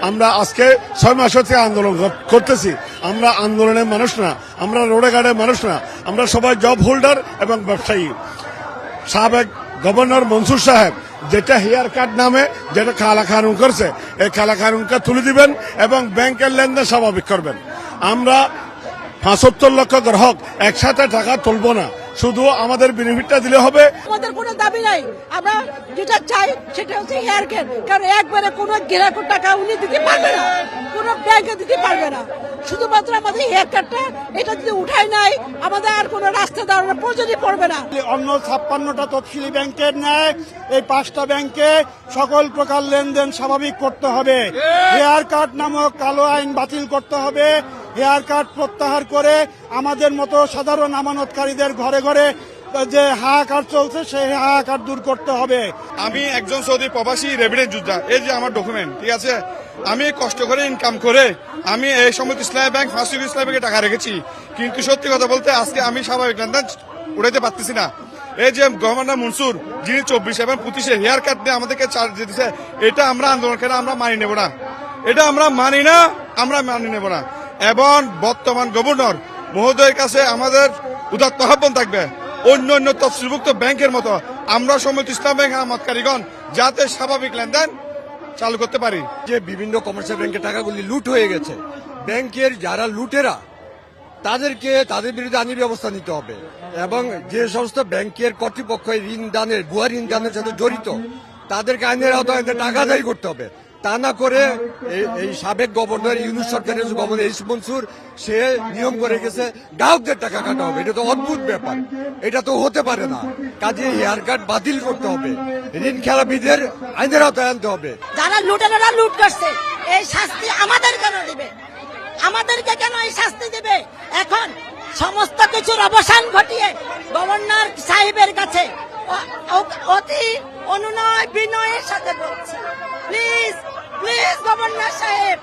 আমরা আজকে 6 মাস হচ্ছে আন্দোলন করতেছি। আমরা আন্দোলনের মানুষ না, আমরা রোডে ঘাটের মানুষ না, আমরা সবাই জব হোল্ডার এবং ব্যবসায়ী। সাবেক গভর্নর মনসুর সাহেব যেটা হেয়ার কাট নামে যেটা কালা কানুন করছে, এই কালা কানুনকে তুলে দিবেন এবং ব্যাংকের লেনদেন স্বাভাবিক করবেন। আমরা 75 লক্ষ গ্রাহক একসাথে টাকা তুলব না, শুধু আমাদের বেনিফিটটা দিলে হবে। আমাদের কোনো দাবি নাই, আমরা যেটা চাই সেটা হচ্ছে হেয়ার কেয়ার। কারণ একবারে কোনো গ্রাহকের টাকা উনি দিতে পারবে না, কোনো ব্যাংকে দিতে পারবে না। শুধুমাত্র আমাদের হেয়ার কার্ডটা এটা যদি উঠায় নাই, আমাদের আর কোনো রাস্তা দাঁড়ানোর প্রয়োজনই পড়বে না। অন্য 56টা তফসিলি ব্যাংকের ন্যায় এই 5টা ব্যাংকে সকল প্রকার লেনদেন স্বাভাবিক করতে হবে। হেয়ার কার্ড নামক কালো আইন বাতিল করতে হবে। হেয়ার কার্ড প্রত্যাহার করে আমাদের মতো সাধারণ আমানতকারীদের ঘরে ঘরে যে হাহাকার চলছে সেই হাহাকার দূর করতে হবে। আমি একজন সৌদি প্রবাসী রেভিডেন্ট যোদ্ধা, এই যে আমার ডকুমেন্ট, ঠিক আছে। আমি কষ্ট করে ইনকাম করে আমি এই সময় ইসলামী ব্যাংক, ফার্স্ট ইসলামী ব্যাংকে টাকা রেখেছি, কিন্তু সত্যি কথা বলতে আজকে আমি স্বাভাবিক লেনদেন উঠাইতে পারতেছি না। এই যে গভর্নর মনসুর যিনি 24 এবং 25 হেয়ার কাট দিয়ে আমাদেরকে চার্জ দিতেছে, এটা আমরা আন্দোলনকারীরা আমরা মানি নেব না, এটা আমরা মানি না, আমরা মানি নেব না। এবং বর্তমান গভর্নর মহোদয়ের কাছে আমাদের উদাত্ত আহ্বান থাকবে, অন্য অন্য তফসিলভুক্ত ব্যাংকের মতো আমরা সময় ইসলাম ব্যাংক আমানতকারীগণ যাতে স্বাভাবিক লেনদেন চালু করতে পারি। যে বিভিন্ন কমার্শিয়াল ব্যাংকের টাকাগুলি লুট হয়ে গেছে, ব্যাংকের যারা লুটেরা তাদের বিরুদ্ধে আইনি ব্যবস্থা নিতে হবে এবং যে সমস্ত ব্যাংকের কর্তৃপক্ষ ঋণ দানের ভুয়া ঋণ দানের সাথে জড়িত তাদেরকে আইনের আওতায় টাকা আদায় করতে হবে। তা না করে এই সাবেক গভর্নর ইউনূস সরকারের গভর্নর এইচ মনসুর সে নিয়ম করে গেছে গ্রাহকদের টাকা কাটা হবে। এটা তো অদ্ভুত ব্যাপার, এটা তো হতে পারে না। কাজে হেয়ার কার্ড বাতিল করতে হবে, ঋণ খেলাপিদের আইনের আওতায় আনতে হবে। যারা লুটেরা লুট করছে এই শাস্তি আমাদের কেন দিবে, আমাদেরকে কেন এই শাস্তি দিবে? এখন সমস্ত কিছুর অবসান ঘটিয়ে গভর্নর সাহেবের কাছে অতি অনুনয় বিনয়ের সাথে বলছি, প্লিজ প্লিজ গভর্নর সাহেব,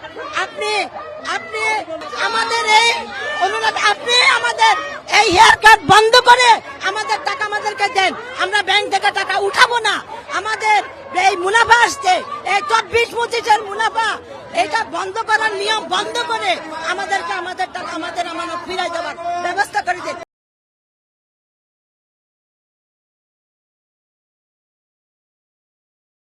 আপনি আমাদের এই অনুরোধ, আপনি আমাদের এই হেয়ার কাট বন্ধ করে আমাদের টাকা আমাদেরকে দেন। আমরা ব্যাংক থেকে টাকা উঠাবো না। আমাদের এই মুনাফা আসছে, এই 24-25 মুনাফা, এটা বন্ধ করার নিয়ম বন্ধ করে আমাদেরকে আমাদের টাকা আমাদের আমানত ফিরাই দেওয়ার ব্যবস্থা করে দিন।